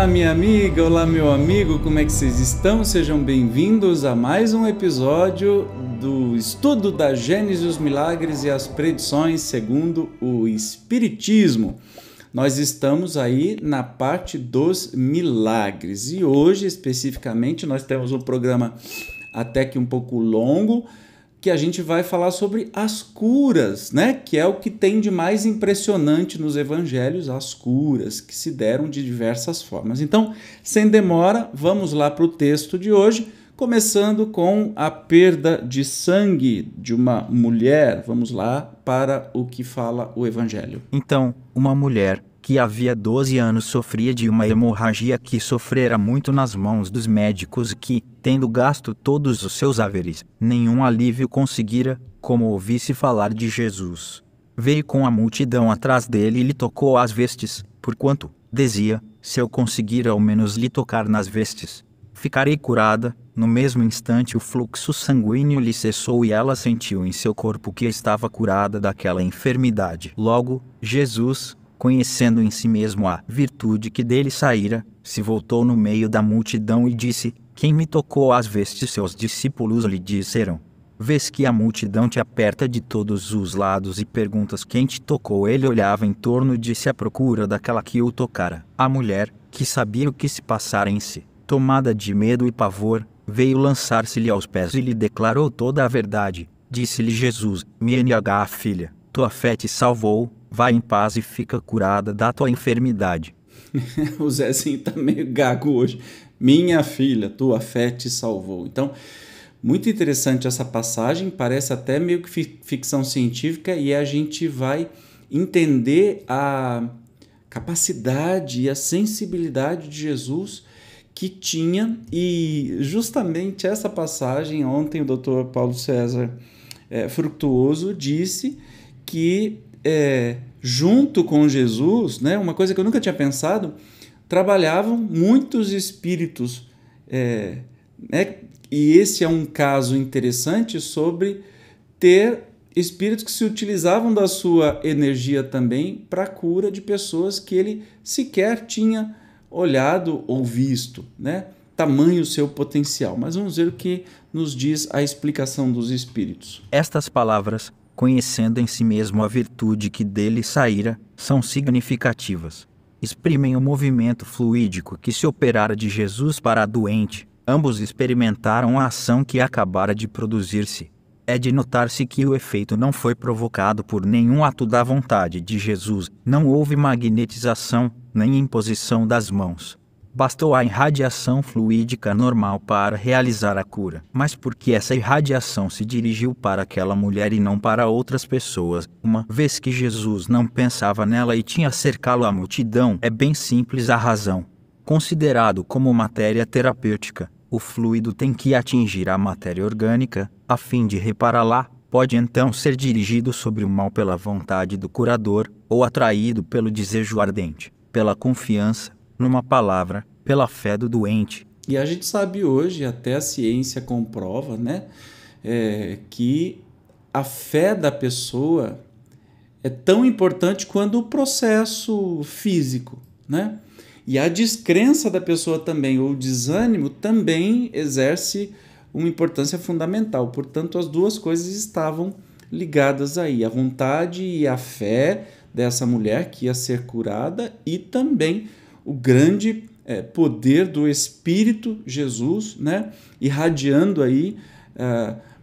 Olá, minha amiga, olá, meu amigo, como é que vocês estão? Sejam bem-vindos a mais um episódio do estudo da Gênese, os milagres e as predições segundo o Espiritismo. Nós estamos aí na parte dos milagres e hoje, especificamente, nós temos um programa até que um pouco longo, que a gente vai falar sobre as curas, né? Que é o que tem de mais impressionante nos evangelhos, as curas que se deram de diversas formas. Então, sem demora, vamos lá para o texto de hoje, começando com a perda de sangue de uma mulher. Vamos lá para o que fala o evangelho. Então, uma mulher que havia 12 anos sofria de uma hemorragia que sofrera muito nas mãos dos médicos e que, tendo gasto todos os seus haveres, nenhum alívio conseguira, como ouvisse falar de Jesus. Veio com a multidão atrás dele e lhe tocou as vestes, porquanto, dizia, se eu conseguir ao menos lhe tocar nas vestes, ficarei curada. No mesmo instante o fluxo sanguíneo lhe cessou e ela sentiu em seu corpo que estava curada daquela enfermidade. Logo, Jesus, conhecendo em si mesmo a virtude que dele saíra, se voltou no meio da multidão e disse: Quem me tocou as vestes? Seus discípulos lhe disseram: Vês que a multidão te aperta de todos os lados e perguntas quem te tocou. Ele olhava em torno e disse à procura daquela que o tocara. A mulher, que sabia o que se passara em si, tomada de medo e pavor, veio lançar-se-lhe aos pés e lhe declarou toda a verdade. Disse-lhe Jesus: Minha filha, tua fé te salvou. Vai em paz e fica curada da tua enfermidade. O Zezinho tá meio gago hoje. Minha filha, tua fé te salvou. Então, muito interessante essa passagem, parece até meio que ficção científica, e a gente vai entender a capacidade e a sensibilidade de Jesus que tinha, e justamente essa passagem, ontem o Dr. Paulo César Frutuoso disse que junto com Jesus, né, uma coisa que eu nunca tinha pensado, trabalhavam muitos espíritos, né, e esse é um caso interessante sobre ter espíritos que se utilizavam da sua energia também para a cura de pessoas que ele sequer tinha olhado ou visto, né? Tamanho o seu potencial. Mas vamos ver o que nos diz a explicação dos espíritos. Estas palavras, conhecendo em si mesmo a virtude que dele saíra, são significativas. Exprimem o movimento fluídico que se operara de Jesus para a doente. Ambos experimentaram a ação que acabara de produzir-se. É de notar-se que o efeito não foi provocado por nenhum ato da vontade de Jesus. Não houve magnetização, nem imposição das mãos. Bastou a irradiação fluídica normal para realizar a cura. Mas por que essa irradiação se dirigiu para aquela mulher e não para outras pessoas, uma vez que Jesus não pensava nela e tinha cercado a multidão? É bem simples a razão. Considerado como matéria terapêutica, o fluido tem que atingir a matéria orgânica, a fim de repará-la. Pode então ser dirigido sobre o mal pela vontade do curador, ou atraído pelo desejo ardente, pela confiança, numa palavra, pela fé do doente. E a gente sabe hoje, até a ciência comprova, né, que a fé da pessoa é tão importante quanto o processo físico, né? E a descrença da pessoa também, ou o desânimo, também exerce uma importância fundamental. Portanto, as duas coisas estavam ligadas aí, a vontade e a fé dessa mulher que ia ser curada, e também o grande poder do Espírito Jesus, né, irradiando aí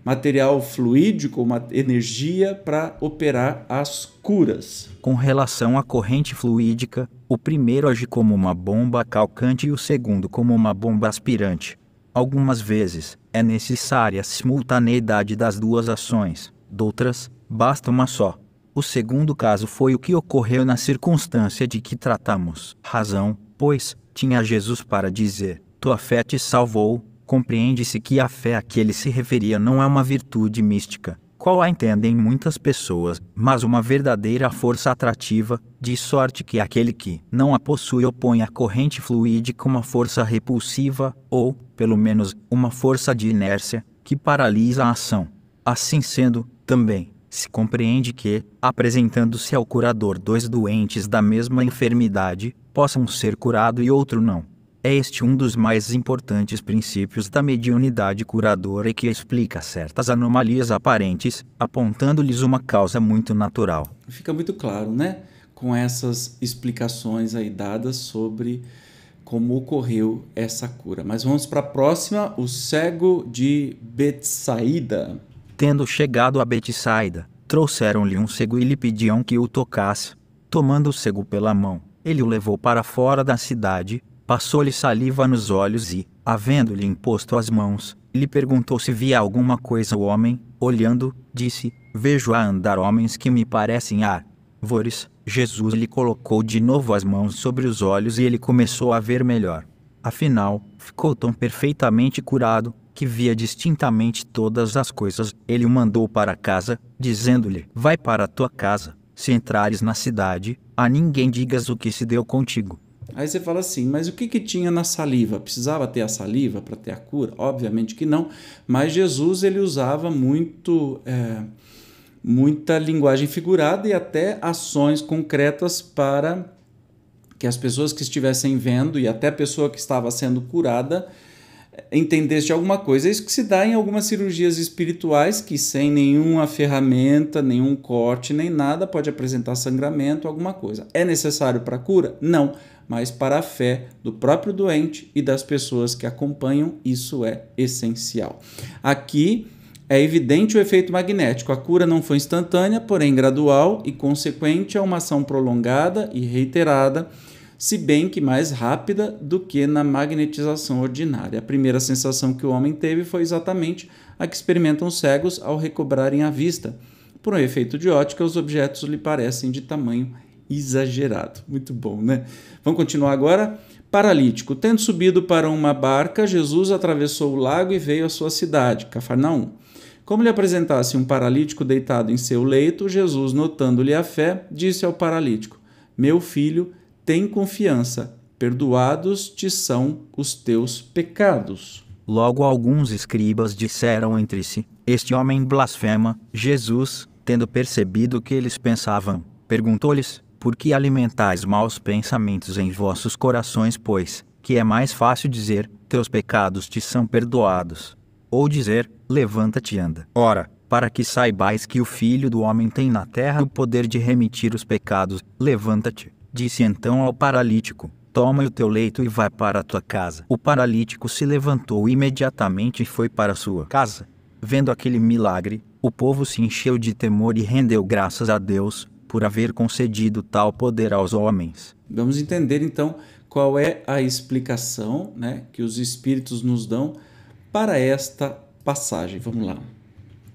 material fluídico, uma energia para operar as curas. Com relação à corrente fluídica, o primeiro age como uma bomba calcante e o segundo como uma bomba aspirante. Algumas vezes, é necessária a simultaneidade das duas ações, doutras, basta uma só. O segundo caso foi o que ocorreu na circunstância de que tratamos. Razão, pois, tinha Jesus para dizer: tua fé te salvou. Compreende-se que a fé a que ele se referia não é uma virtude mística, qual a entendem muitas pessoas, mas uma verdadeira força atrativa, de sorte que aquele que não a possui opõe à corrente fluídica uma força repulsiva, ou, pelo menos, uma força de inércia, que paralisa a ação. Assim sendo, também, se compreende que, apresentando-se ao curador dois doentes da mesma enfermidade, possa um ser curado e outro não. É este um dos mais importantes princípios da mediunidade curadora e que explica certas anomalias aparentes, apontando-lhes uma causa muito natural. Fica muito claro, né? Com essas explicações aí dadas sobre como ocorreu essa cura. Mas vamos para a próxima, o cego de Betsaida. Tendo chegado a Betsaida, trouxeram-lhe um cego e lhe pediam que o tocasse. Tomando o cego pela mão, ele o levou para fora da cidade, passou-lhe saliva nos olhos e, havendo-lhe imposto as mãos, lhe perguntou se via alguma coisa. O homem, olhando, disse: vejo a andar homens que me parecem árvores. Jesus lhe colocou de novo as mãos sobre os olhos e ele começou a ver melhor. Afinal, ficou tão perfeitamente curado, que via distintamente todas as coisas. Ele o mandou para casa, dizendo-lhe: vai para a tua casa, se entrares na cidade, a ninguém digas o que se deu contigo. Aí você fala assim, mas o que tinha na saliva? Precisava ter a saliva para ter a cura? Obviamente que não, mas Jesus ele usava muita linguagem figurada e até ações concretas para que as pessoas que estivessem vendo e até a pessoa que estava sendo curada entendesse de alguma coisa. Isso que se dá em algumas cirurgias espirituais que sem nenhuma ferramenta, nenhum corte, nem nada, pode apresentar sangramento, alguma coisa. É necessário para a cura? Não, mas para a fé do próprio doente e das pessoas que acompanham, isso é essencial. Aqui é evidente o efeito magnético. A cura não foi instantânea, porém gradual e consequente a uma ação prolongada e reiterada, se bem que mais rápida do que na magnetização ordinária. A primeira sensação que o homem teve foi exatamente a que experimentam os cegos ao recobrarem a vista. Por um efeito de ótica, os objetos lhe parecem de tamanho exagerado. Muito bom, né? Vamos continuar agora. Paralítico. Tendo subido para uma barca, Jesus atravessou o lago e veio à sua cidade, Cafarnaum. Como lhe apresentasse um paralítico deitado em seu leito, Jesus, notando-lhe a fé, disse ao paralítico: meu filho, tem confiança, perdoados te são os teus pecados. Logo alguns escribas disseram entre si: este homem blasfema. Jesus, tendo percebido que eles pensavam, perguntou-lhes: por que alimentais maus pensamentos em vossos corações? Pois, que é mais fácil dizer: teus pecados te são perdoados, ou dizer: levanta-te e anda. Ora, para que saibais que o Filho do Homem tem na terra o poder de remitir os pecados, levanta-te. Disse então ao paralítico: toma o teu leito e vai para a tua casa. O paralítico se levantou imediatamente e foi para sua casa. Vendo aquele milagre, o povo se encheu de temor e rendeu graças a Deus por haver concedido tal poder aos homens. Vamos entender então qual é a explicação, que os espíritos nos dão para esta passagem. Vamos lá.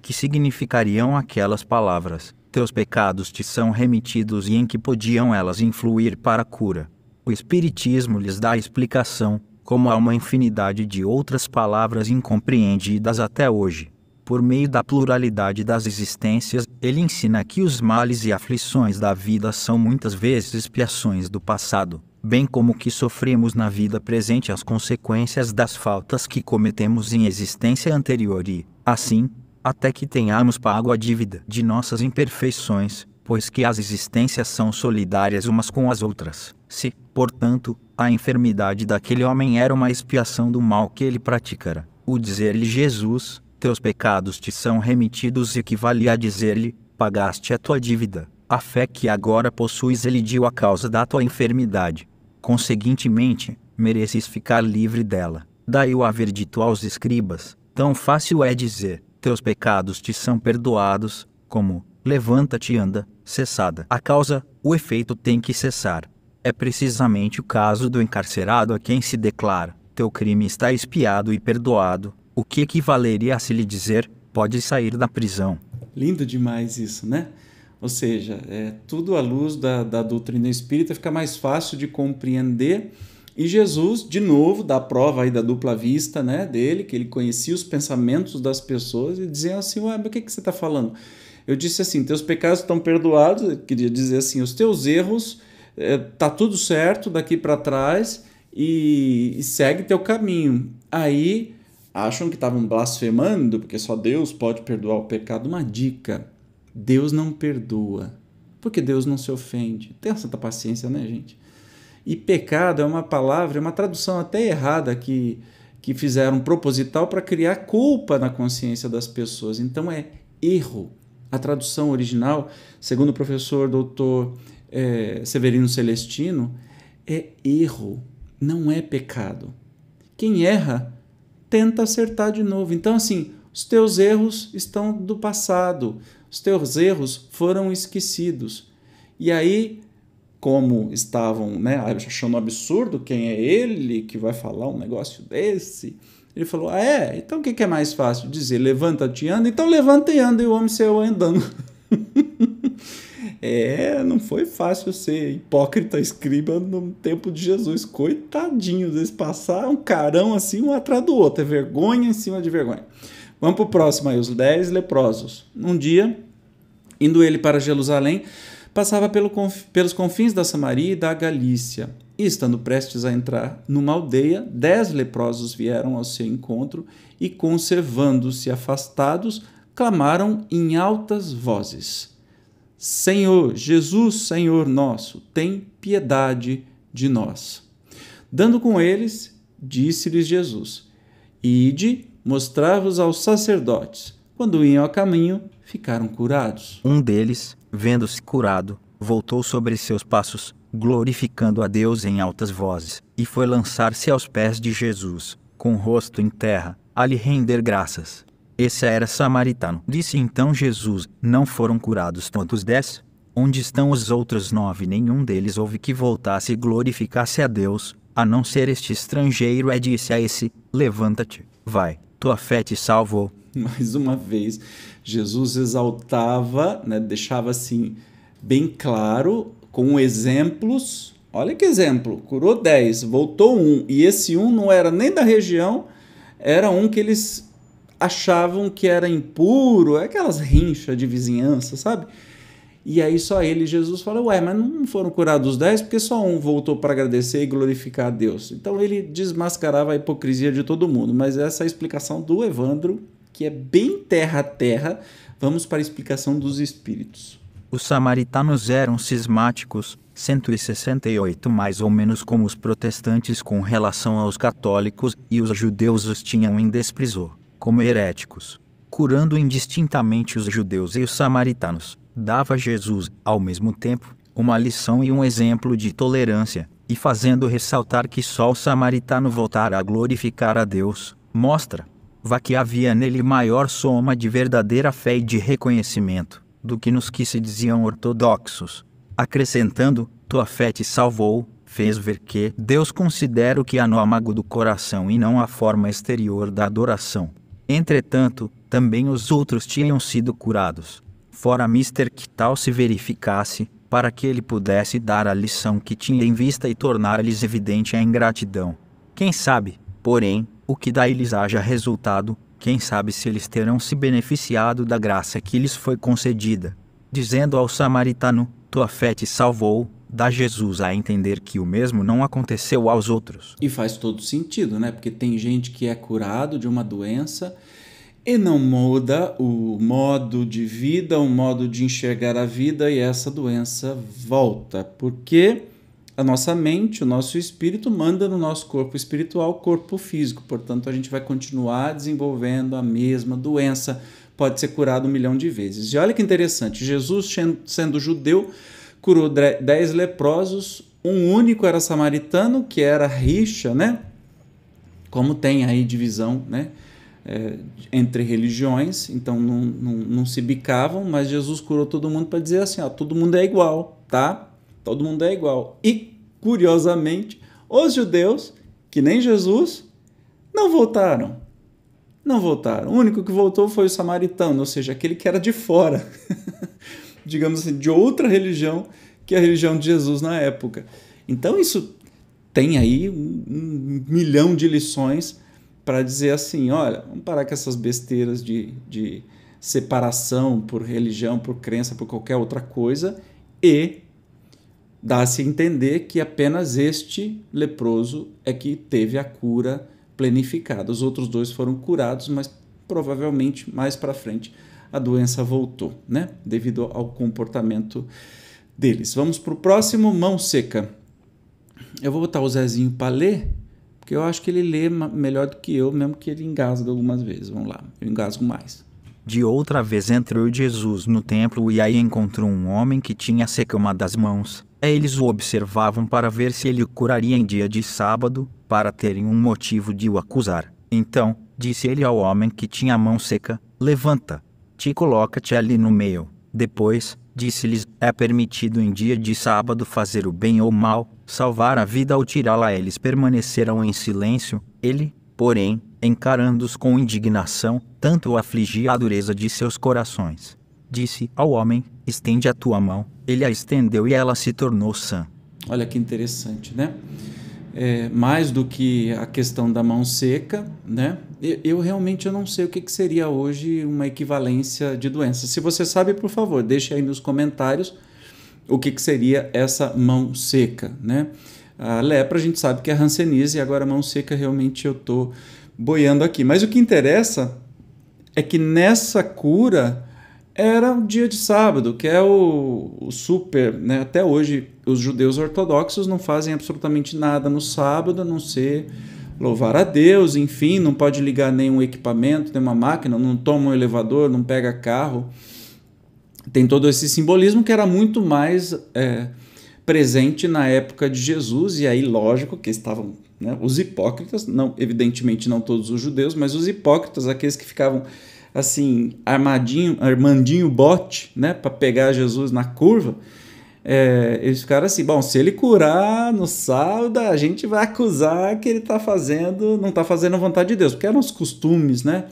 Que significariam aquelas palavras: teus pecados te são remitidos, e em que podiam elas influir para a cura? O Espiritismo lhes dá a explicação, como há uma infinidade de outras palavras incompreendidas até hoje. Por meio da pluralidade das existências, ele ensina que os males e aflições da vida são muitas vezes expiações do passado, bem como que sofremos na vida presente as consequências das faltas que cometemos em existência anterior e, assim, até que tenhamos pago a dívida de nossas imperfeições, pois que as existências são solidárias umas com as outras. Se, portanto, a enfermidade daquele homem era uma expiação do mal que ele praticara, o dizer-lhe Jesus: teus pecados te são remitidos, equivalia a dizer-lhe: pagaste a tua dívida. A fé que agora possuis elidiu a causa da tua enfermidade. Conseguintemente, mereces ficar livre dela. Daí o haver dito aos escribas: tão fácil é dizer: teus pecados te são perdoados, como: levanta-te e anda, cessada a causa, o efeito tem que cessar. É precisamente o caso do encarcerado a quem se declara: teu crime está expiado e perdoado, o que equivaleria a se lhe dizer: pode sair da prisão. Lindo demais isso, né? Ou seja, tudo à luz da doutrina espírita fica mais fácil de compreender. E Jesus, de novo, dá prova aí da dupla vista, dele, que ele conhecia os pensamentos das pessoas e dizia assim: ué, mas o que você está falando? Eu disse assim: teus pecados estão perdoados. Eu queria dizer assim: os teus erros, tá tudo certo daqui para trás e segue teu caminho. Aí acham que estavam blasfemando, porque só Deus pode perdoar o pecado. Uma dica: Deus não perdoa, porque Deus não se ofende. Tenha santa paciência, né, gente? E pecado é uma palavra, é uma tradução até errada que fizeram proposital para criar culpa na consciência das pessoas. Então é erro. A tradução original, segundo o professor Dr. Severino Celestino, é erro, não é pecado. Quem erra, tenta acertar de novo. Então, assim, os teus erros estão do passado, os teus erros foram esquecidos. E aí, como estavam, né, achando absurdo, quem é ele que vai falar um negócio desse? Ele falou, então o que é mais fácil? Dizer, levanta-te e anda, então levanta e anda, e o homem saiu andando. Não foi fácil ser hipócrita escriba no tempo de Jesus. Coitadinhos, eles passaram um carão assim, um atrás do outro. É vergonha em cima de vergonha. Vamos para o próximo aí, os 10 leprosos. Um dia, indo ele para Jerusalém, passava pelos confins da Samaria e da Galícia. E, estando prestes a entrar numa aldeia, 10 leprosos vieram ao seu encontro e, conservando-se afastados, clamaram em altas vozes: Senhor, Jesus, Senhor nosso, tem piedade de nós. Dando com eles, disse-lhes Jesus: Ide, mostrai-vos aos sacerdotes. Quando iam a caminho, ficaram curados. Um deles, vendo-se curado, voltou sobre seus passos, glorificando a Deus em altas vozes, e foi lançar-se aos pés de Jesus, com o rosto em terra, a lhe render graças. Esse era samaritano. Disse então Jesus: Não foram curados todos 10? Onde estão os outros 9? Nenhum deles houve que voltasse e glorificasse a Deus, a não ser este estrangeiro. Disse a esse: Levanta-te, vai, tua fé te salvou. Mais uma vez, Jesus exaltava, né, deixava assim bem claro, com exemplos. Olha que exemplo, curou 10, voltou 1, e esse 1 não era nem da região, era um que eles achavam que era impuro, aquelas rinchas de vizinhança, sabe? E aí só ele, Jesus, fala, mas não foram curados os 10 porque só um voltou para agradecer e glorificar a Deus. Então ele desmascarava a hipocrisia de todo mundo, mas essa é a explicação do Evandro, que é bem terra a terra. Vamos para a explicação dos espíritos. Os samaritanos eram cismáticos, 168 mais ou menos como os protestantes com relação aos católicos, e os judeus os tinham em desprezo, como heréticos. Curando indistintamente os judeus e os samaritanos, dava Jesus, ao mesmo tempo, uma lição e um exemplo de tolerância, e fazendo ressaltar que só o samaritano voltara a glorificar a Deus, mostra que havia nele maior soma de verdadeira fé e de reconhecimento, do que nos que se diziam ortodoxos. Acrescentando, tua fé te salvou, fez ver que Deus considera o que há no âmago do coração e não a forma exterior da adoração. Entretanto, também os outros tinham sido curados, fora mister que tal se verificasse, para que ele pudesse dar a lição que tinha em vista e tornar-lhes evidente a ingratidão. Quem sabe, porém, o que daí lhes haja resultado, quem sabe se eles terão se beneficiado da graça que lhes foi concedida. Dizendo ao samaritano, tua fé te salvou, dá Jesus a entender que o mesmo não aconteceu aos outros. E faz todo sentido, né? Porque tem gente que é curado de uma doença e não muda o modo de vida, o modo de enxergar a vida, e essa doença volta. Porque a nossa mente, o nosso espírito manda no nosso corpo espiritual, corpo físico. Portanto, a gente vai continuar desenvolvendo a mesma doença. Pode ser curado 1 milhão de vezes. E olha que interessante, Jesus, sendo judeu, curou 10 leprosos, um único era samaritano, que era rixa, né? Como tem aí divisão, né? Entre religiões, então não se bicavam, mas Jesus curou todo mundo para dizer assim, todo mundo é igual, tá? Todo mundo é igual. E, curiosamente, os judeus, que nem Jesus, não voltaram. Não voltaram. O único que voltou foi o samaritano, ou seja, aquele que era de fora, digamos assim, de outra religião que a religião de Jesus na época. Então isso tem aí 1 milhão de lições para dizer assim, olha, vamos parar com essas besteiras de separação por religião, por crença, por qualquer outra coisa, e dá-se a entender que apenas este leproso é que teve a cura planificada. Os outros 2 foram curados, mas provavelmente mais para frente a doença voltou, né? Devido ao comportamento deles. Vamos para o próximo, mão seca. Eu vou botar o Zezinho para ler, porque eu acho que ele lê melhor do que eu, mesmo que ele engasga algumas vezes. Vamos lá, eu engasgo mais. De outra vez entrou Jesus no templo e aí encontrou um homem que tinha seca uma das mãos. Eles o observavam para ver se ele o curaria em dia de sábado, para terem um motivo de o acusar. Então, disse ele ao homem que tinha a mão seca: levanta-te e coloca-te ali no meio. Depois, disse-lhes: é permitido em dia de sábado fazer o bem ou o mal, salvar a vida ou tirá-la. Eles permaneceram em silêncio. Ele, porém, encarando-os com indignação, tanto o afligia a dureza de seus corações. Disse ao homem: estende a tua mão. Ele a estendeu e ela se tornou sã. Olha que interessante, né? Mais do que a questão da mão seca, né? Eu realmente não sei o que seria hoje uma equivalência de doença. Se você sabe, por favor, deixe aí nos comentários o que seria essa mão seca, né? A lepra a gente sabe que é hanseníase, e agora a mão seca realmente eu estou boiando aqui. Mas o que interessa é que nessa cura era o dia de sábado, que é o super, né? Até hoje os judeus ortodoxos não fazem absolutamente nada no sábado, a não ser louvar a Deus, enfim, não pode ligar nenhum equipamento, nenhuma máquina, não toma um elevador, não pega carro. Tem todo esse simbolismo que era muito mais presente na época de Jesus, e aí lógico que estavam, né, os hipócritas, não, evidentemente não todos os judeus, mas os hipócritas, aqueles que ficavam assim, armandinho bote, né, para pegar Jesus na curva, eles ficaram assim: bom, se ele curar no sábado, a gente vai acusar que ele não está fazendo a vontade de Deus, porque eram os costumes, né,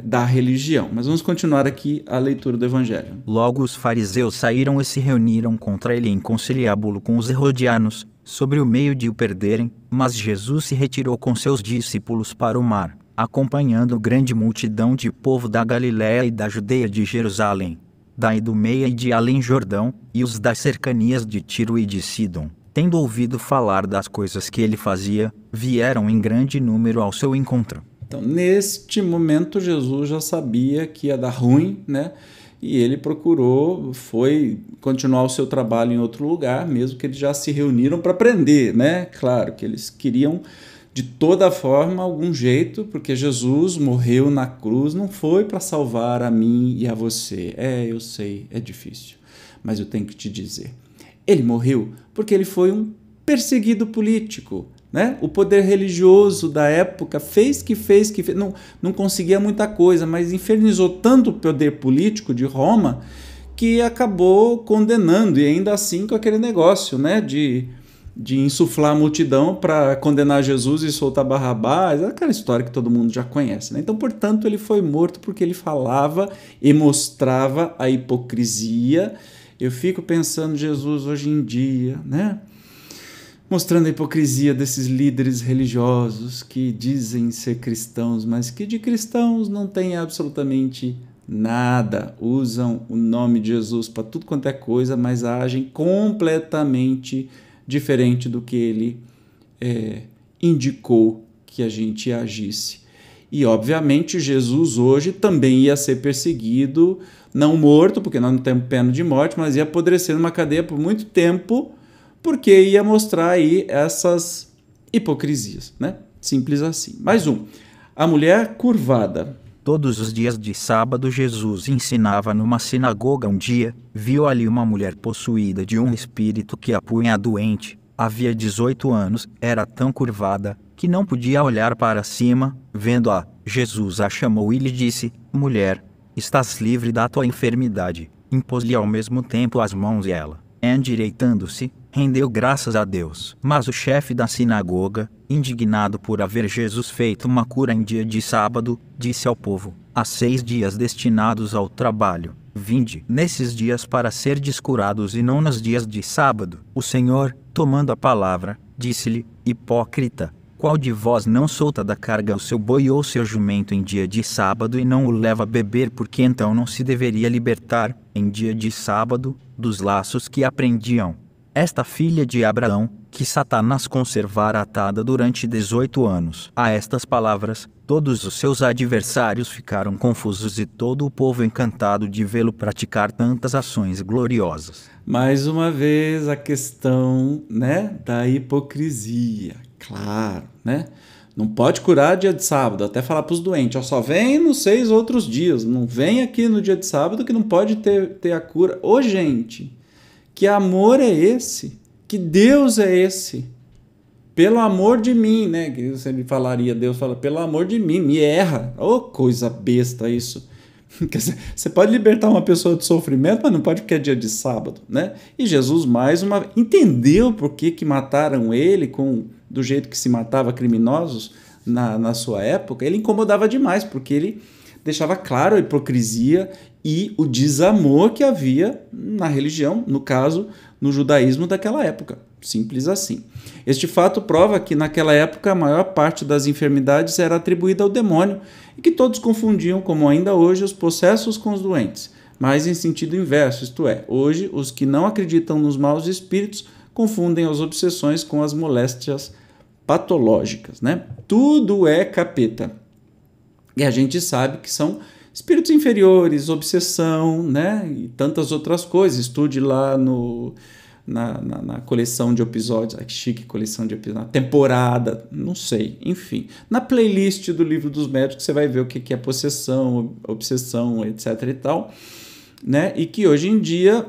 da religião. Mas vamos continuar aqui a leitura do Evangelho. Logo os fariseus saíram e se reuniram contra ele em conciliábulo com os herodianos, sobre o meio de o perderem, mas Jesus se retirou com seus discípulos para o mar, acompanhando grande multidão de povo da Galiléia e da Judeia de Jerusalém, da Idumeia e de além Jordão, e os das cercanias de Tiro e de Sidom, tendo ouvido falar das coisas que ele fazia, vieram em grande número ao seu encontro. Então, neste momento, Jesus já sabia que ia dar ruim, né? E ele foi continuar o seu trabalho em outro lugar, mesmo que eles já se reuniram para prender, né? Claro que eles queriam de toda forma, algum jeito, porque Jesus morreu na cruz, não foi para salvar a mim e a você. Eu sei, é difícil, mas eu tenho que te dizer. Ele morreu porque ele foi um perseguido político, né? O poder religioso da época fez, não conseguia muita coisa, mas infernizou tanto o poder político de Roma que acabou condenando, e ainda assim com aquele negócio, né, de insuflar a multidão para condenar Jesus e soltar Barrabás, aquela história que todo mundo já conhece, né? Então, portanto, ele foi morto porque ele falava e mostrava a hipocrisia. Eu fico pensando Jesus hoje em dia, né? Mostrando a hipocrisia desses líderes religiosos que dizem ser cristãos, mas que de cristãos não tem absolutamente nada. Usam o nome de Jesus para tudo quanto é coisa, mas agem completamente diferente do que ele indicou que a gente agisse. E, obviamente, Jesus hoje também ia ser perseguido, não morto, porque nós não temos pena de morte, mas ia apodrecer numa cadeia por muito tempo, porque ia mostrar aí essas hipocrisias, né? Simples assim. Mais a mulher curvada. Todos os dias de sábado Jesus ensinava numa sinagoga. Um dia, viu ali uma mulher possuída de um espírito que a punha doente. Havia 18 anos, era tão curvada, que não podia olhar para cima. Vendo-a, Jesus a chamou e lhe disse: mulher, estás livre da tua enfermidade. Impôs-lhe ao mesmo tempo as mãos e ela, endireitando-se, rendeu graças a Deus. Mas o chefe da sinagoga, indignado por haver Jesus feito uma cura em dia de sábado, disse ao povo: há 6 dias destinados ao trabalho. Vinde nesses dias para serdes curados e não nos dias de sábado. O Senhor, tomando a palavra, disse-lhe: hipócrita, qual de vós não solta da carga o seu boi ou seu jumento em dia de sábado e não o leva a beber, porque então não se deveria libertar, em dia de sábado, dos laços que a prendiam? Esta filha de Abraão, que Satanás conservara atada durante 18 anos. A estas palavras, todos os seus adversários ficaram confusos e todo o povo encantado de vê-lo praticar tantas ações gloriosas. Mais uma vez a questão, né, da hipocrisia, claro, né? Não pode curar dia de sábado, até falar para os doentes, ó, só vem nos 6 outros dias, não vem aqui no dia de sábado que não pode ter a cura. Ô gente, que amor é esse? Que Deus é esse? Pelo amor de mim, né? Que ele falaria, Deus fala, pelo amor de mim, me erra. Ô, coisa besta isso. Você pode libertar uma pessoa de sofrimento, mas não pode porque é dia de sábado, né? E Jesus, mais uma vez, entendeu por que mataram ele do jeito que se matava criminosos na sua época. Ele incomodava demais, porque ele deixava claro a hipocrisia e o desamor que havia na religião, no caso, no judaísmo daquela época. Simples assim. Este fato prova que naquela época a maior parte das enfermidades era atribuída ao demônio e que todos confundiam, como ainda hoje, os possessos com os doentes, mas em sentido inverso, isto é, hoje os que não acreditam nos maus espíritos confundem as obsessões com as moléstias patológicas, né? Tudo é capeta. E a gente sabe que são espíritos inferiores, obsessão, né? E tantas outras coisas. Estude lá na coleção de episódios, que chique coleção de episódios, na temporada, não sei, enfim. Na playlist do Livro dos Médicos você vai ver o que é possessão, obsessão, etc e tal, né? E que hoje em dia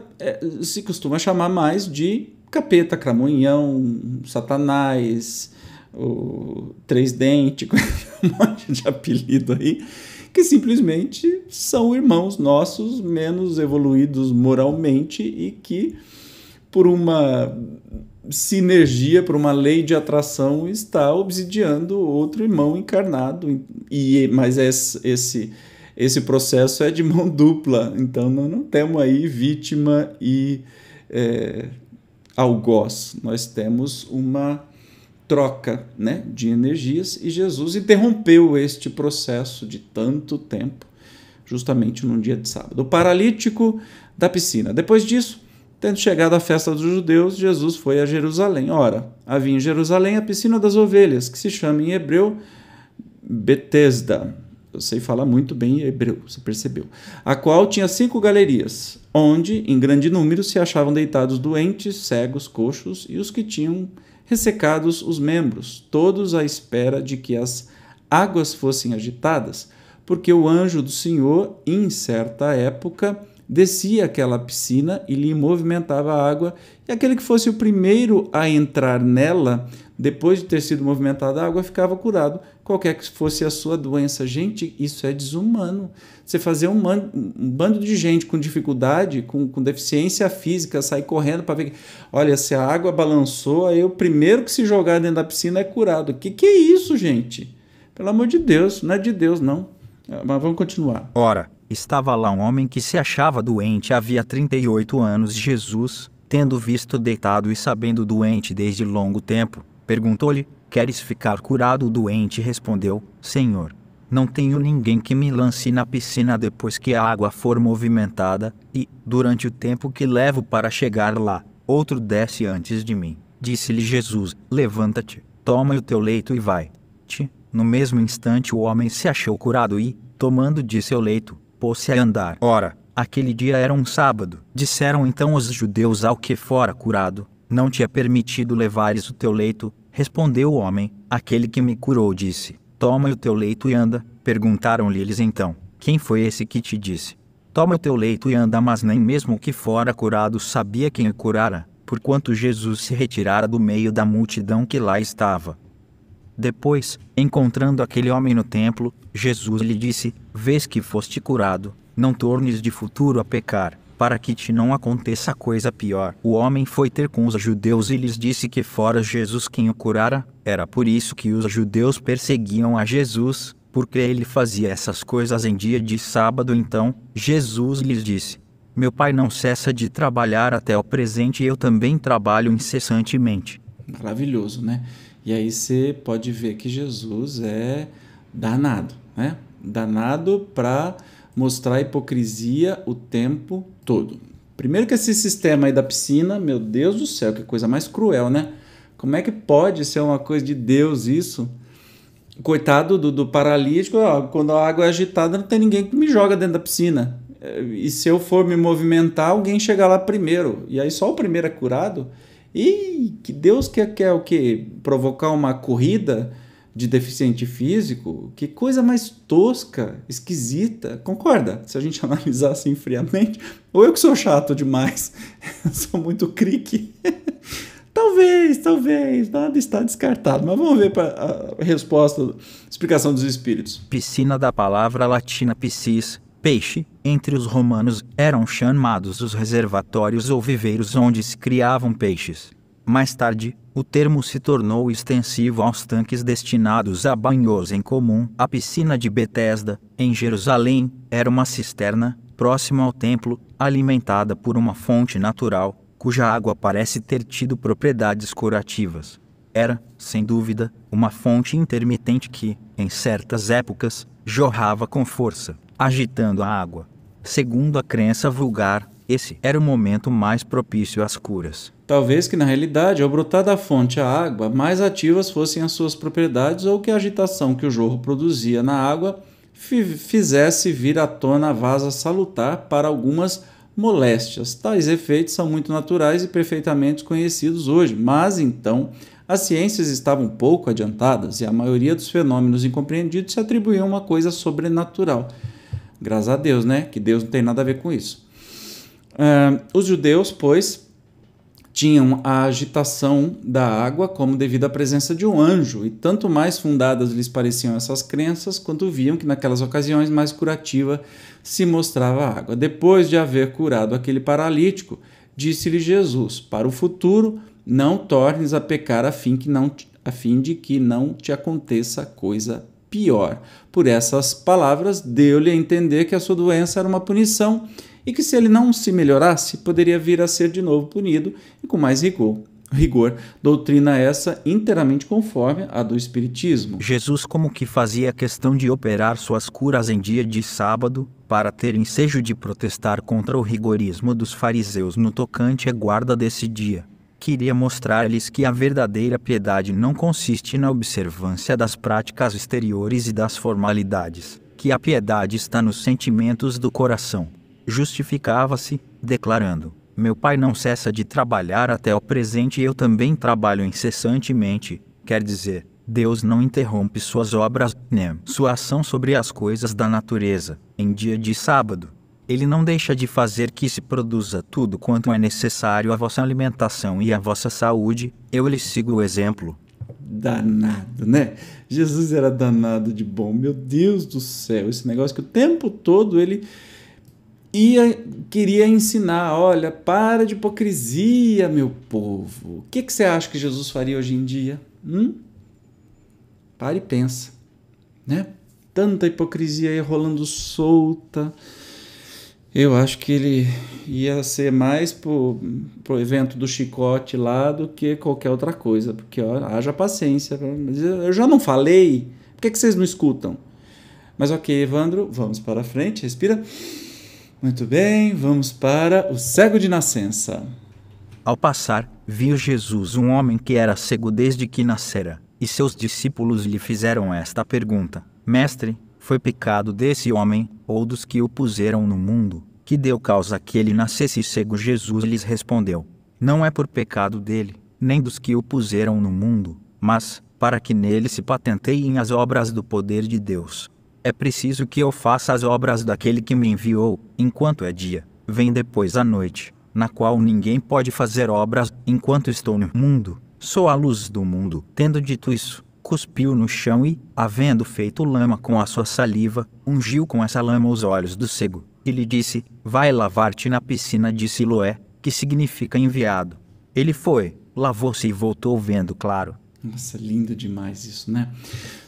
se costuma chamar mais de capeta, cramunhão, satanás, o três dentes, um monte de apelido aí, que simplesmente são irmãos nossos menos evoluídos moralmente e que por uma sinergia, por uma lei de atração, está obsidiando outro irmão encarnado. Mas esse processo é de mão dupla, então não temos aí vítima e algoz. Nós temos uma troca, né, de energias e Jesus interrompeu este processo de tanto tempo, justamente num dia de sábado. O paralítico da piscina. Depois disso, tendo chegado à festa dos judeus, Jesus foi a Jerusalém. Ora, havia em Jerusalém a piscina das ovelhas, que se chama em hebreu Betesda. Eu sei falar muito bem hebreu, você percebeu. A qual tinha 5 galerias, onde, em grande número, se achavam deitados doentes, cegos, coxos e os que tinham ressecados os membros, todos à espera de que as águas fossem agitadas, porque o anjo do Senhor, em certa época, descia àquela piscina e lhe movimentava a água, e aquele que fosse o primeiro a entrar nela, depois de ter sido movimentada a água, ficava curado, qualquer que fosse a sua doença. Gente, isso é desumano. Você fazer um bando de gente com dificuldade, com deficiência física, sair correndo para ver, olha, se a água balançou, aí o primeiro que se jogar dentro da piscina é curado. Que é isso, gente? Pelo amor de Deus, não é de Deus, não. Mas vamos continuar. Ora, estava lá um homem que se achava doente havia 38 anos. Jesus, tendo visto deitado e sabendo doente desde longo tempo, perguntou-lhe, queres ficar curado? O doente respondeu, Senhor, não tenho ninguém que me lance na piscina depois que a água for movimentada, e, durante o tempo que levo para chegar lá, outro desce antes de mim. Disse-lhe Jesus, levanta-te, toma o teu leito e vai-te. No mesmo instante o homem se achou curado e, tomando de seu leito, pôs-se a andar. Ora, aquele dia era um sábado. Disseram então os judeus ao que fora curado, não te é permitido levares o teu leito. Respondeu o homem, aquele que me curou disse, toma o teu leito e anda. Perguntaram-lhe eles então, quem foi esse que te disse, toma o teu leito e anda? Mas nem mesmo o que fora curado sabia quem o curara, porquanto Jesus se retirara do meio da multidão que lá estava. Depois, encontrando aquele homem no templo, Jesus lhe disse, vês que foste curado, não tornes de futuro a pecar, para que te não aconteça coisa pior. O homem foi ter com os judeus e lhes disse que fora Jesus quem o curara. Era por isso que os judeus perseguiam a Jesus, porque ele fazia essas coisas em dia de sábado. Então, Jesus lhes disse, meu Pai não cessa de trabalhar até o presente e eu também trabalho incessantemente. Maravilhoso, né? E aí você pode ver que Jesus é danado, né? Danado para mostrar a hipocrisia o tempo todo. Primeiro que esse sistema aí da piscina, meu Deus do céu, que coisa mais cruel, né? Como é que pode ser uma coisa de Deus isso? Coitado do paralítico, ó, quando a água é agitada, não tem ninguém que me joga dentro da piscina. E se eu for me movimentar, alguém chega lá primeiro. E aí só o primeiro é curado? E que Deus quer o quê? Provocar uma corrida de deficiente físico? Que coisa mais tosca, esquisita. Concorda? Se a gente analisar assim friamente. Ou eu que sou chato demais. Eu sou muito crique. Talvez, nada está descartado. Mas vamos ver para a resposta, a explicação dos espíritos. Piscina da palavra latina piscis, peixe. Entre os romanos eram chamados os reservatórios ou viveiros onde se criavam peixes. Mais tarde, o termo se tornou extensivo aos tanques destinados a banhos em comum. A piscina de Betesda, em Jerusalém, era uma cisterna, próxima ao templo, alimentada por uma fonte natural, cuja água parece ter tido propriedades curativas. Era, sem dúvida, uma fonte intermitente que, em certas épocas, jorrava com força, agitando a água. Segundo a crença vulgar, esse era o momento mais propício às curas. Talvez que, na realidade, ao brotar da fonte a água, mais ativas fossem as suas propriedades ou que a agitação que o jorro produzia na água fizesse vir à tona a vasa salutar para algumas moléstias. Tais efeitos são muito naturais e perfeitamente conhecidos hoje, mas então as ciências estavam pouco adiantadas e a maioria dos fenômenos incompreendidos se atribuíam a uma coisa sobrenatural. Graças a Deus, né? Que Deus não tem nada a ver com isso. Os judeus, pois, tinham a agitação da água como devido à presença de um anjo, e tanto mais fundadas lhes pareciam essas crenças, quanto viam que naquelas ocasiões mais curativa se mostrava a água. Depois de haver curado aquele paralítico, disse-lhe Jesus: para o futuro, não tornes a pecar a fim de que não te aconteça coisa pior. Por essas palavras, deu-lhe a entender que a sua doença era uma punição e que se ele não se melhorasse, poderia vir a ser de novo punido e com mais rigor. Doutrina essa inteiramente conforme a do Espiritismo. Jesus como que fazia questão de operar suas curas em dia de sábado, para ter ensejo de protestar contra o rigorismo dos fariseus no tocante à guarda desse dia. Queria mostrar-lhes que a verdadeira piedade não consiste na observância das práticas exteriores e das formalidades, que a piedade está nos sentimentos do coração. Justificava-se, declarando: meu pai não cessa de trabalhar até o presente e eu também trabalho incessantemente. Quer dizer, Deus não interrompe suas obras, nem sua ação sobre as coisas da natureza, em dia de sábado. Ele não deixa de fazer que se produza tudo quanto é necessário à vossa alimentação e à vossa saúde. Eu lhes sigo o exemplo. Danado, né? Jesus era danado de bom. Meu Deus do céu, esse negócio que o tempo todo ele queria ensinar: olha, para de hipocrisia, meu povo. O que você acha que Jesus faria hoje em dia? Para e pensa, né? Tanta hipocrisia aí rolando solta. Eu acho que ele ia ser mais pro evento do chicote lá do que qualquer outra coisa, porque ó, haja paciência. Mas eu já não falei, por que vocês não escutam? Mas ok, Evandro, vamos para frente, respira. Muito bem, vamos para o cego de nascença. Ao passar, viu Jesus um homem que era cego desde que nascera, e seus discípulos lhe fizeram esta pergunta: Mestre, foi pecado desse homem, ou dos que o puseram no mundo, que deu causa que ele nascesse cego? Jesus lhes respondeu: não é por pecado dele, nem dos que o puseram no mundo, mas, para que nele se patenteiem as obras do poder de Deus. É preciso que eu faça as obras daquele que me enviou, enquanto é dia. Vem depois a noite, na qual ninguém pode fazer obras. Enquanto estou no mundo, sou a luz do mundo. Tendo dito isso, cuspiu no chão e, havendo feito lama com a sua saliva, ungiu com essa lama os olhos do cego, e lhe disse: vai lavar-te na piscina de Siloé, que significa enviado. Ele foi, lavou-se e voltou vendo claro. Nossa, lindo demais isso, né?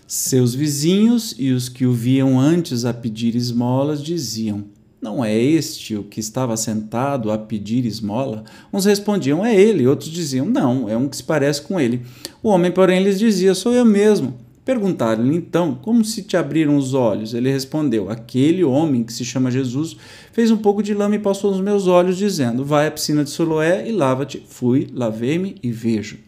Seus vizinhos e os que o viam antes a pedir esmolas diziam: não é este o que estava sentado a pedir esmola? Uns respondiam: é ele. Outros diziam: não, é um que se parece com ele. O homem, porém, lhes dizia: sou eu mesmo. Perguntaram-lhe então: como se te abriram os olhos? Ele respondeu: aquele homem que se chama Jesus fez um pouco de lama e passou nos meus olhos, dizendo: vai à piscina de Siloé e lava-te. Fui, lavei-me e vejo.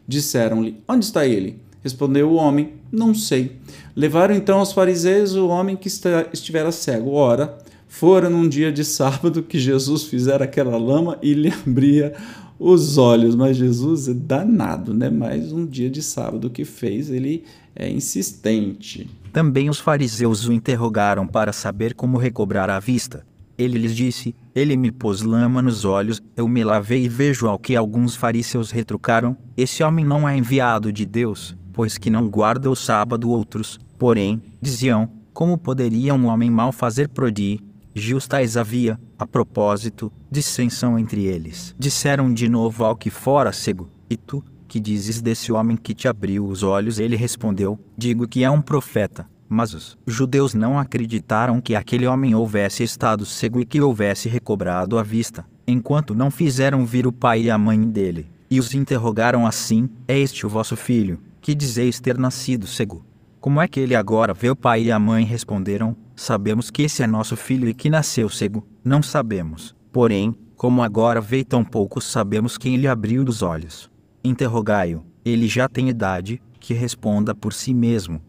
Disseram-lhe: Onde está ele? Respondeu o homem: Não sei. Levaram então aos fariseus o homem que estivera cego. Ora, fora num dia de sábado que Jesus fizera aquela lama e lhe abria os olhos. Mas Jesus é danado, né? Mais um dia de sábado que fez, ele é insistente. Também os fariseus o interrogaram para saber como recobrar a vista. Ele lhes disse: Ele me pôs lama nos olhos, eu me lavei e vejo. Ao que alguns fariseus retrucaram: Esse homem não é enviado de Deus, pois que não guarda o sábado. Outros, porém, diziam: Como poderia um homem mau fazer prodígios tais? Havia, a propósito, dissensão entre eles. Disseram de novo ao que fora cego: E tu, que dizes desse homem que te abriu os olhos? Ele respondeu: Digo que é um profeta. Mas os judeus não acreditaram que aquele homem houvesse estado cego e que houvesse recobrado a vista, enquanto não fizeram vir o pai e a mãe dele. E os interrogaram assim: É este o vosso filho, que dizeis ter nascido cego? Como é que ele agora vê? O pai e a mãe responderam: Sabemos que esse é nosso filho e que nasceu cego. Não sabemos, porém, como agora vê, tampouco sabemos quem lhe abriu os olhos. Interrogai-o, ele já tem idade, que responda por si mesmo.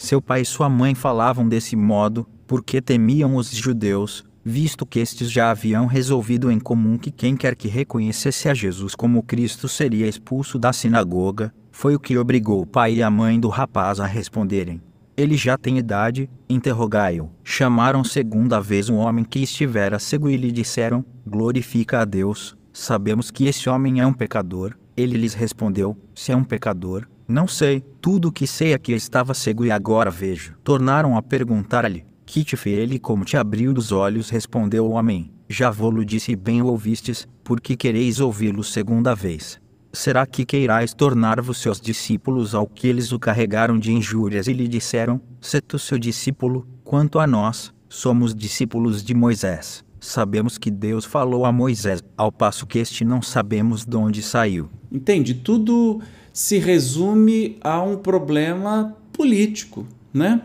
Seu pai e sua mãe falavam desse modo, porque temiam os judeus, visto que estes já haviam resolvido em comum que quem quer que reconhecesse a Jesus como Cristo seria expulso da sinagoga. Foi o que obrigou o pai e a mãe do rapaz a responderem: Ele já tem idade, interrogai-o. Chamaram segunda vez um homem que estivera cego e lhe disseram: Glorifica a Deus, sabemos que esse homem é um pecador. Ele lhes respondeu: Se é um pecador, não sei, tudo o que sei é que estava cego e agora vejo. Tornaram a perguntar-lhe: Que te fez ele, como te abriu os olhos? Respondeu o homem: Já vô-lo disse e bem o ouvistes, porque quereis ouvi-lo segunda vez. Será que queirais tornar-vos seus discípulos? Ao que eles o carregaram de injúrias e lhe disseram: Se tu seu discípulo, quanto a nós, somos discípulos de Moisés. Sabemos que Deus falou a Moisés, ao passo que este não sabemos de onde saiu. Entende? Tudo se resume a um problema político, né?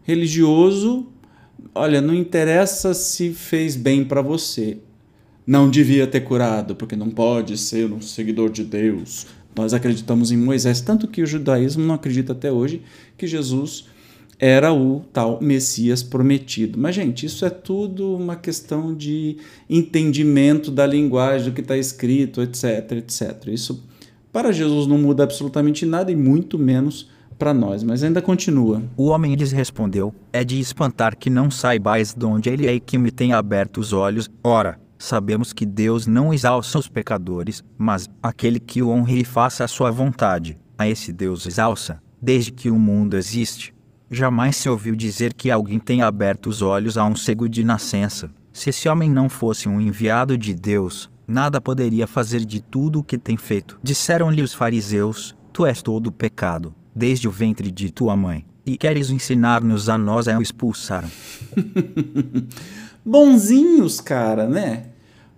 Religioso. Olha, não interessa se fez bem para você. Não devia ter curado, porque não pode ser um seguidor de Deus. Nós acreditamos em Moisés, tanto que o judaísmo não acredita até hoje que Jesus era o tal Messias prometido. Mas, gente, isso é tudo uma questão de entendimento da linguagem, do que está escrito, etc, etc. Isso, para Jesus, não muda absolutamente nada e muito menos para nós, mas ainda continua. O homem lhes respondeu: É de espantar que não saibais de onde ele é e que me tenha aberto os olhos. Ora, sabemos que Deus não exalça os pecadores, mas aquele que o honre e faça a sua vontade, a esse Deus exalça, desde que o mundo existe. Jamais se ouviu dizer que alguém tenha aberto os olhos a um cego de nascença. Se esse homem não fosse um enviado de Deus, nada poderia fazer de tudo o que tem feito. Disseram-lhe os fariseus: Tu és todo pecado, desde o ventre de tua mãe, e queres ensinar-nos a nós a o expulsaram. Bonzinhos, cara, né?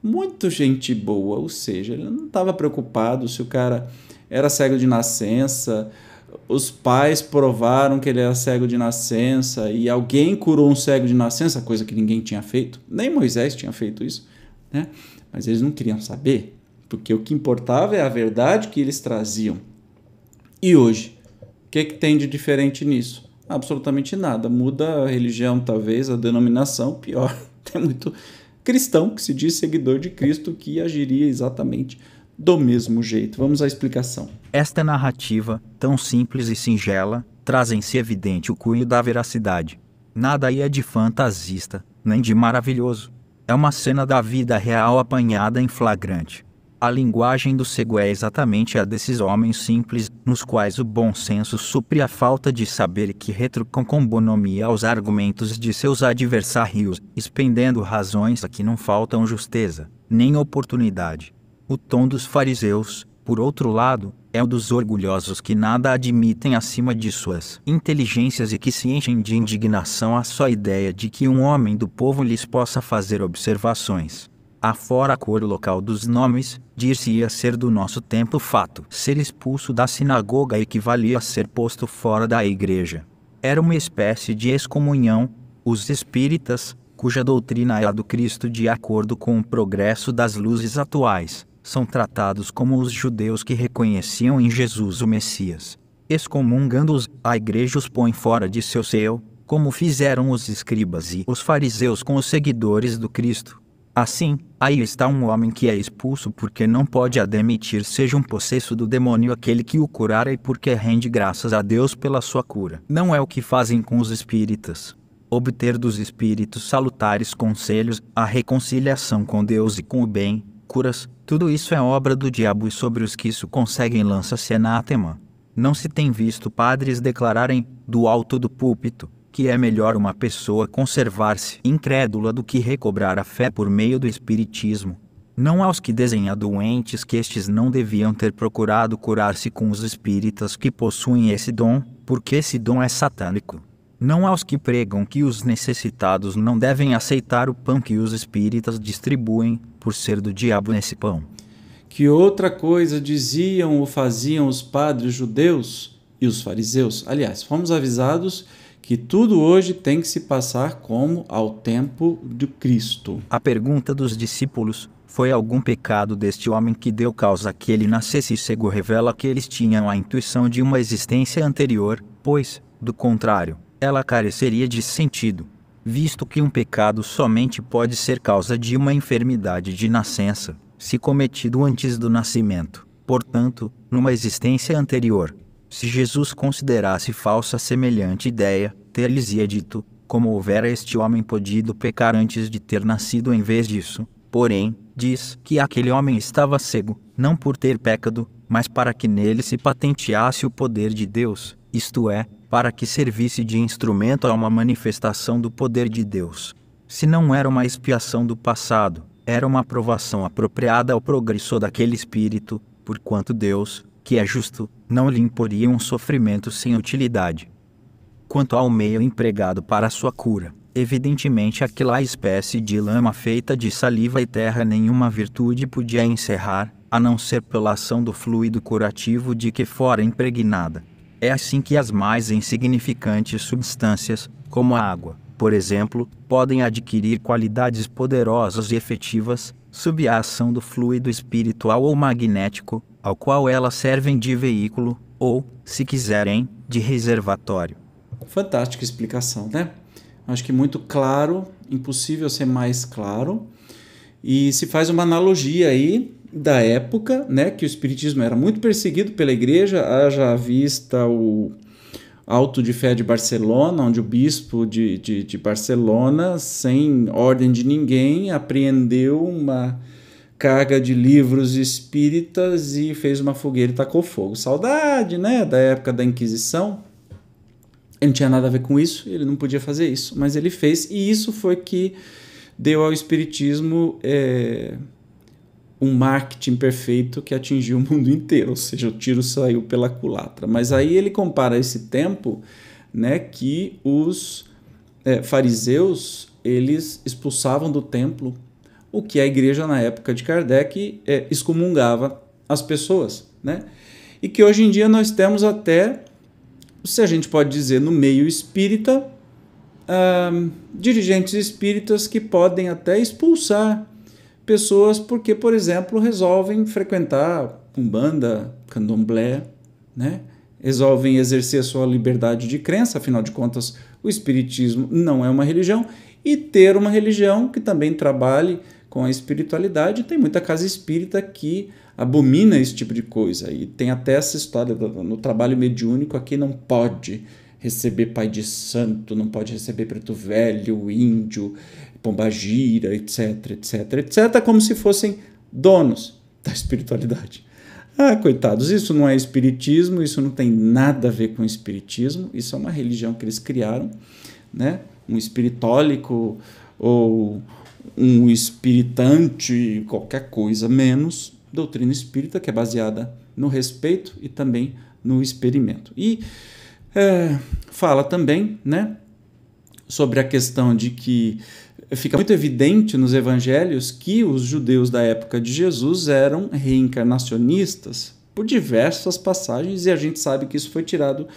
Muito gente boa, ou seja, ele não estava preocupado se o cara era cego de nascença. Os pais provaram que ele era cego de nascença e alguém curou um cego de nascença, coisa que ninguém tinha feito, nem Moisés tinha feito isso, né? Mas eles não queriam saber, porque o que importava é a verdade que eles traziam. E hoje, o que tem de diferente nisso? Absolutamente nada. Muda a religião, talvez, a denominação, pior. Tem muito cristão que se diz seguidor de Cristo que agiria exatamente do mesmo jeito. Vamos à explicação. Esta narrativa, tão simples e singela, traz em si evidente o cunho da veracidade. Nada aí é de fantasista, nem de maravilhoso. É uma cena da vida real apanhada em flagrante. A linguagem do cego é exatamente a desses homens simples, nos quais o bom senso supre a falta de saber e que retrucam com bonomia aos argumentos de seus adversários, expendendo razões a que não faltam justeza, nem oportunidade. O tom dos fariseus, por outro lado, é o dos orgulhosos que nada admitem acima de suas inteligências e que se enchem de indignação à só ideia de que um homem do povo lhes possa fazer observações. Afora a cor local dos nomes, dir-se-ia ser do nosso tempo o fato. Ser expulso da sinagoga equivalia a ser posto fora da igreja. Era uma espécie de excomunhão. Os espíritas, cuja doutrina é a do Cristo de acordo com o progresso das luzes atuais, são tratados como os judeus que reconheciam em Jesus o Messias. Excomungando-os, a igreja os põe fora de seu seio, como fizeram os escribas e os fariseus com os seguidores do Cristo. Assim, aí está um homem que é expulso porque não pode admitir seja um possesso do demônio aquele que o curara e porque rende graças a Deus pela sua cura. Não é o que fazem com os espíritas. Obter dos espíritos salutares conselhos, a reconciliação com Deus e com o bem, curas, tudo isso é obra do diabo e sobre os que isso conseguem lança-se anátema. Não se tem visto padres declararem, do alto do púlpito, que é melhor uma pessoa conservar-se incrédula do que recobrar a fé por meio do espiritismo. Não aos que dizem a doentes que estes não deviam ter procurado curar-se com os espíritas que possuem esse dom, porque esse dom é satânico. Não aos que pregam que os necessitados não devem aceitar o pão que os espíritas distribuem, por ser do diabo esse pão. Que outra coisa diziam ou faziam os padres judeus e os fariseus? Aliás, fomos avisados que tudo hoje tem que se passar como ao tempo de Cristo. A pergunta dos discípulos, foi algum pecado deste homem que deu causa que ele nascesse cego revela que eles tinham a intuição de uma existência anterior, pois, do contrário, ela careceria de sentido, visto que um pecado somente pode ser causa de uma enfermidade de nascença, se cometido antes do nascimento, portanto, numa existência anterior. Se Jesus considerasse falsa semelhante ideia, ter-lhes-ia dito, como houvera este homem podido pecar antes de ter nascido em vez disso. Porém, diz que aquele homem estava cego, não por ter pecado, mas para que nele se patenteasse o poder de Deus, isto é, para que servisse de instrumento a uma manifestação do poder de Deus. Se não era uma expiação do passado, era uma provação apropriada ao progresso daquele espírito, porquanto Deus, que é justo, não lhe imporia um sofrimento sem utilidade. Quanto ao meio empregado para sua cura, evidentemente aquela espécie de lama feita de saliva e terra nenhuma virtude podia encerrar, a não ser pela ação do fluido curativo de que fora impregnada. É assim que as mais insignificantes substâncias, como a água, por exemplo, podem adquirir qualidades poderosas e efetivas, sob a ação do fluido espiritual ou magnético, ao qual elas servem de veículo, ou, se quiserem, de reservatório. Fantástica explicação, né? Acho que muito claro, impossível ser mais claro. E se faz uma analogia aí da época, né, que o espiritismo era muito perseguido pela igreja, haja vista o Auto de Fé de Barcelona, onde o bispo de Barcelona, sem ordem de ninguém, apreendeu uma carga de livros espíritas e fez uma fogueira e tacou fogo. Saudade, né, da época da Inquisição. Ele não tinha nada a ver com isso, ele não podia fazer isso, mas ele fez, e isso foi que deu ao espiritismo um marketing perfeito que atingiu o mundo inteiro, ou seja, o tiro saiu pela culatra. Mas aí ele compara esse tempo, né, que os fariseus, eles expulsavam do templo o que a igreja na época de Kardec excomungava as pessoas, né? E que hoje em dia nós temos até, se a gente pode dizer, no meio espírita, dirigentes espíritas que podem até expulsar pessoas porque, por exemplo, resolvem frequentar umbanda, candomblé, né? Resolvem exercer a sua liberdade de crença, afinal de contas, o espiritismo não é uma religião, e ter uma religião que também trabalhe com a espiritualidade. Tem muita casa espírita que abomina esse tipo de coisa, e tem até essa história no trabalho mediúnico: aqui não pode receber pai de santo, não pode receber preto velho, índio, pombagira, etc, etc, etc, como se fossem donos da espiritualidade. Coitados, isso não é espiritismo, isso não tem nada a ver com espiritismo, isso é uma religião que eles criaram, né? Um espiritólico ou um espiritante, qualquer coisa, menos doutrina espírita, que é baseada no respeito e também no experimento. E fala também, né, sobre a questão de que fica muito evidente nos evangelhos que os judeus da época de Jesus eram reencarnacionistas por diversas passagens, e a gente sabe que isso foi tirado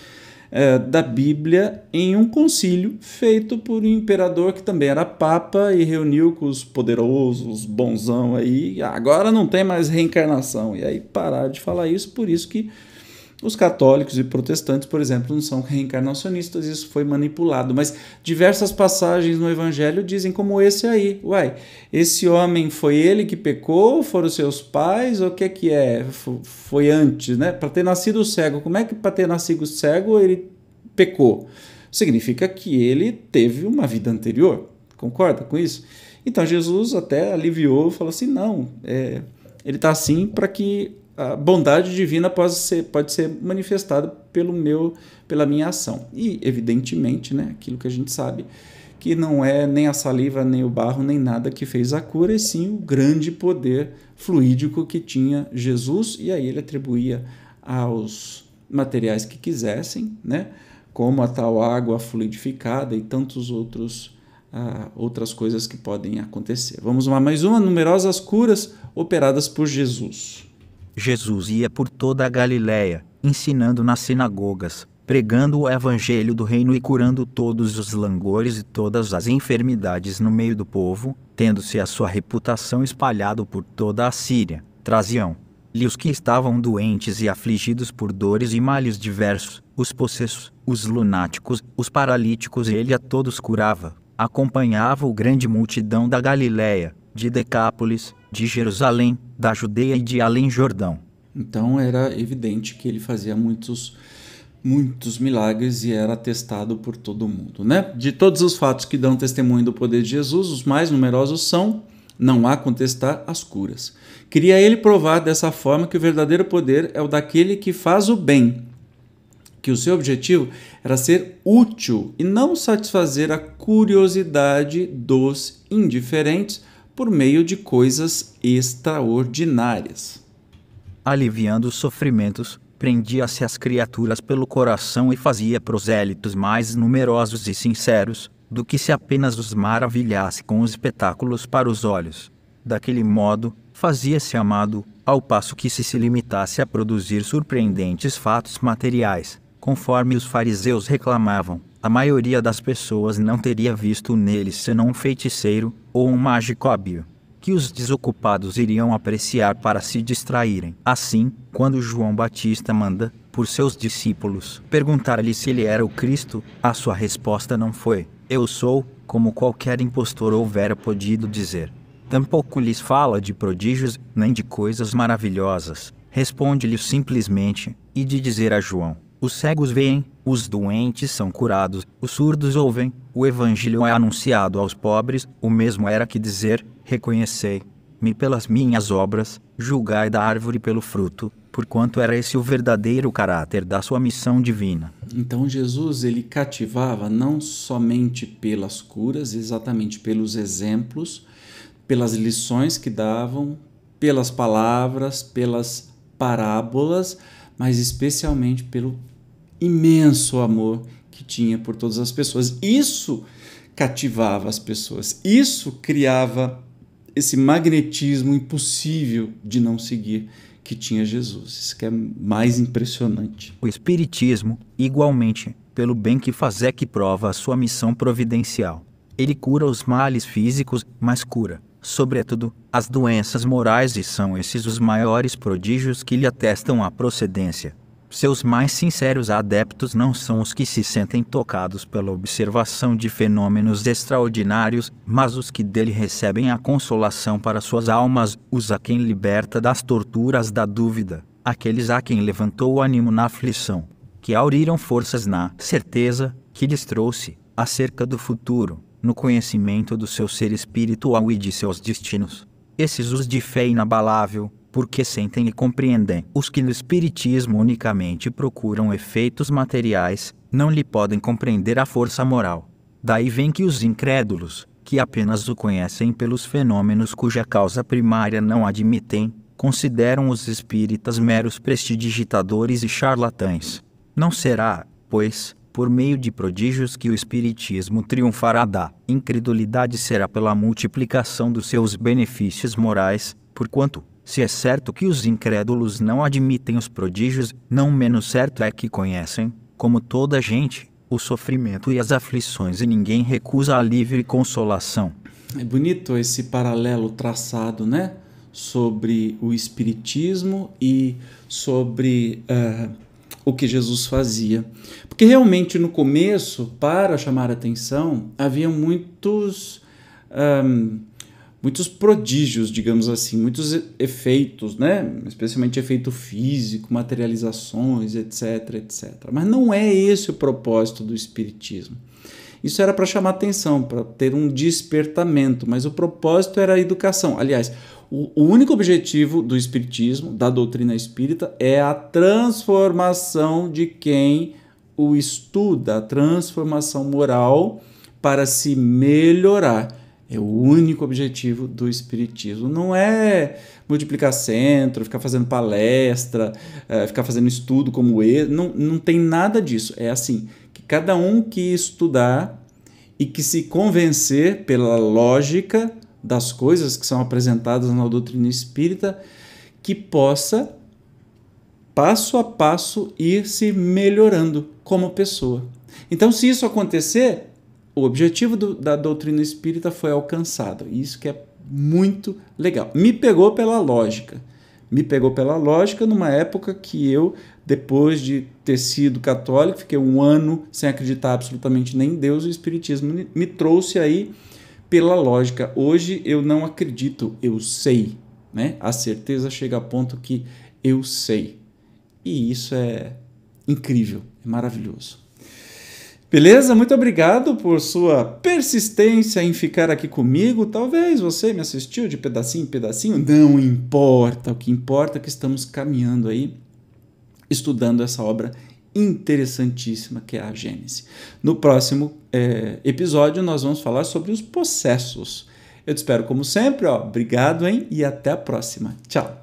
da Bíblia em um concílio feito por um imperador que também era papa e reuniu com os poderosos, bonzão aí. Agora não tem mais reencarnação. E aí pararam de falar isso, por isso que os católicos e protestantes, por exemplo, não são reencarnacionistas, isso foi manipulado. Mas diversas passagens no Evangelho dizem como esse aí. Uai, esse homem foi ele que pecou? Foram seus pais? Ou o que é? Foi antes, né? Para ter nascido cego, como é que para ter nascido cego ele pecou? Significa que ele teve uma vida anterior. Concorda com isso? Então Jesus até aliviou e falou assim, não, ele está assim para que a bondade divina pode ser manifestada pela minha ação. E, evidentemente, né, aquilo que a gente sabe, que não é nem a saliva, nem o barro, nem nada que fez a cura, e sim o grande poder fluídico que tinha Jesus, e aí ele atribuía aos materiais que quisessem, né, como a tal água fluidificada e tantos outras coisas que podem acontecer. Vamos lá, mais uma, numerosas curas operadas por Jesus. Jesus ia por toda a Galiléia, ensinando nas sinagogas, pregando o evangelho do reino e curando todos os langores e todas as enfermidades no meio do povo, tendo-se a sua reputação espalhado por toda a Síria. Traziam-lhe os que estavam doentes e afligidos por dores e males diversos, os possessos, os lunáticos, os paralíticos, e ele a todos curava. Acompanhava-o grande multidão da Galiléia, de Decápolis, de Jerusalém, da Judeia e de além Jordão. Então era evidente que ele fazia muitos milagres e era atestado por todo mundo, né? De todos os fatos que dão testemunho do poder de Jesus, os mais numerosos são, não há contestar, as curas. Queria ele provar dessa forma que o verdadeiro poder é o daquele que faz o bem, que o seu objetivo era ser útil e não satisfazer a curiosidade dos indiferentes por meio de coisas extraordinárias. Aliviando os sofrimentos, prendia-se as criaturas pelo coração e fazia prosélitos mais numerosos e sinceros, do que se apenas os maravilhasse com os espetáculos para os olhos. Daquele modo, fazia-se amado, ao passo que se limitasse a produzir surpreendentes fatos materiais. Conforme os fariseus reclamavam, a maioria das pessoas não teria visto nele senão um feiticeiro ou um mágico hábil, que os desocupados iriam apreciar para se distraírem. Assim, quando João Batista manda, por seus discípulos, perguntar-lhe se ele era o Cristo, a sua resposta não foi, eu sou, como qualquer impostor houvera podido dizer. Tampouco lhes fala de prodígios, nem de coisas maravilhosas. Responde-lhe simplesmente, e de dizer a João, os cegos veem, os doentes são curados, os surdos ouvem, o evangelho é anunciado aos pobres, o mesmo era que dizer, reconhecei-me pelas minhas obras, julgai da árvore pelo fruto, porquanto era esse o verdadeiro caráter da sua missão divina. Então Jesus, ele cativava não somente pelas curas, exatamente pelos exemplos, pelas lições que davam, pelas palavras, pelas parábolas, mas especialmente pelo imenso amor que tinha por todas as pessoas. Isso cativava as pessoas, isso criava esse magnetismo impossível de não seguir que tinha Jesus. Isso que é mais impressionante. O Espiritismo, igualmente, pelo bem que faz é que prova a sua missão providencial. Ele cura os males físicos, mas cura, sobretudo, as doenças morais, e são esses os maiores prodígios que lhe atestam a procedência. Seus mais sinceros adeptos não são os que se sentem tocados pela observação de fenômenos extraordinários, mas os que dele recebem a consolação para suas almas, os a quem liberta das torturas da dúvida, aqueles a quem levantou o ânimo na aflição, que auriram forças na certeza que lhes trouxe, acerca do futuro, no conhecimento do seu ser espiritual e de seus destinos. Esses os de fé inabalável, porque sentem e compreendem. Os que no Espiritismo unicamente procuram efeitos materiais, não lhe podem compreender a força moral. Daí vem que os incrédulos, que apenas o conhecem pelos fenômenos cuja causa primária não admitem, consideram os espíritas meros prestidigitadores e charlatães. Não será, pois, por meio de prodígios que o Espiritismo triunfará da incredulidade, será pela multiplicação dos seus benefícios morais, porquanto, se é certo que os incrédulos não admitem os prodígios, não menos certo é que conhecem, como toda gente, o sofrimento e as aflições, e ninguém recusa alívio e consolação. É bonito esse paralelo traçado, né? Sobre o espiritismo e sobre o que Jesus fazia. Porque realmente no começo, para chamar a atenção, havia muitos prodígios, digamos assim, muitos efeitos, né? Especialmente efeito físico, materializações, etc, etc. Mas não é esse o propósito do espiritismo. Isso era para chamar atenção, para ter um despertamento, mas o propósito era a educação. Aliás, o único objetivo do espiritismo, da doutrina espírita, é a transformação de quem o estuda, a transformação moral para se melhorar. É o único objetivo do espiritismo. Não é multiplicar centro, ficar fazendo palestra, ficar fazendo estudo como esse. Não tem nada disso. É assim, que cada um que estudar e que se convencer pela lógica das coisas que são apresentadas na doutrina espírita, que possa, passo a passo, ir se melhorando como pessoa. Então, se isso acontecer, o objetivo da doutrina espírita foi alcançado. Isso que é muito legal. Me pegou pela lógica. Me pegou pela lógica numa época que eu, depois de ter sido católico, fiquei um ano sem acreditar absolutamente nem em Deus, o espiritismo me trouxe aí pela lógica. Hoje eu não acredito, eu sei, né? A certeza chega a ponto que eu sei. E isso é incrível, é maravilhoso. Beleza? Muito obrigado por sua persistência em ficar aqui comigo. Talvez você me assistiu de pedacinho em pedacinho. Não importa. O que importa é que estamos caminhando aí, estudando essa obra interessantíssima que é a Gênese. No próximo episódio nós vamos falar sobre os possessos. Eu te espero como sempre. Obrigado, hein? E até a próxima. Tchau.